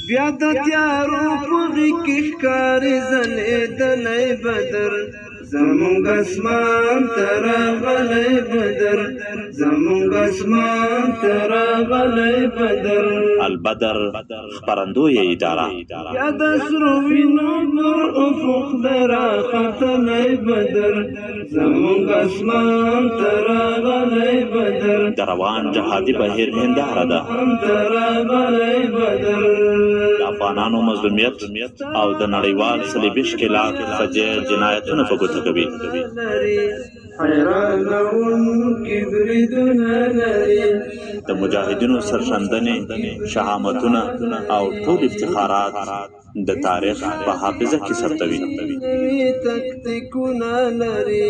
بیا د تیارو په غېږ کې ښکاري ځلېدلی بدر زمونږ اسمان ته راغلی بدر زمونږ اسمان ته راغلی بدر البدر خپرندوی اداره یا د سرو وینو پر افق دی راختلی بدر زمونږ اسمان ته راغلی بدر د روان جهادي بهیر هنداره ده د افغانانو مظلومیت او د نړیوال صلیبي ښکېلاک فجیع جنایتونه په ګوته کوي د مجاهدینو سرښندنې شهامتونه او ټول افتخارات د تاریخ په حافظه کې ثبتوي تکتیکونه لري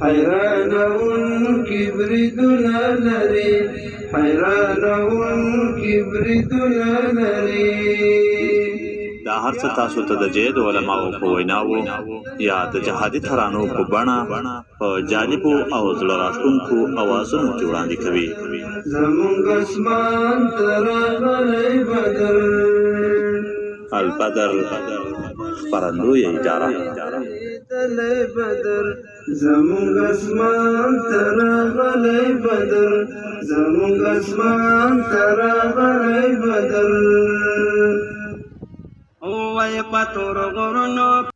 حیرانونکي بریدونه لري حیرانونکي بریدونه لري دا هر څه تاسو ته د جید علماو په ویناوو یا د جهادي ترانو په بڼه په جالبو او زړه راښکونکو اوازونو کې وړاندې کوي زمونږ اسمان ته راغلی بدر البدر خپرندوی اداره بدر زمونږ اسمان ته راغلی بدر زمونږ اسمان ته راغلی بدر وای پتور غرونو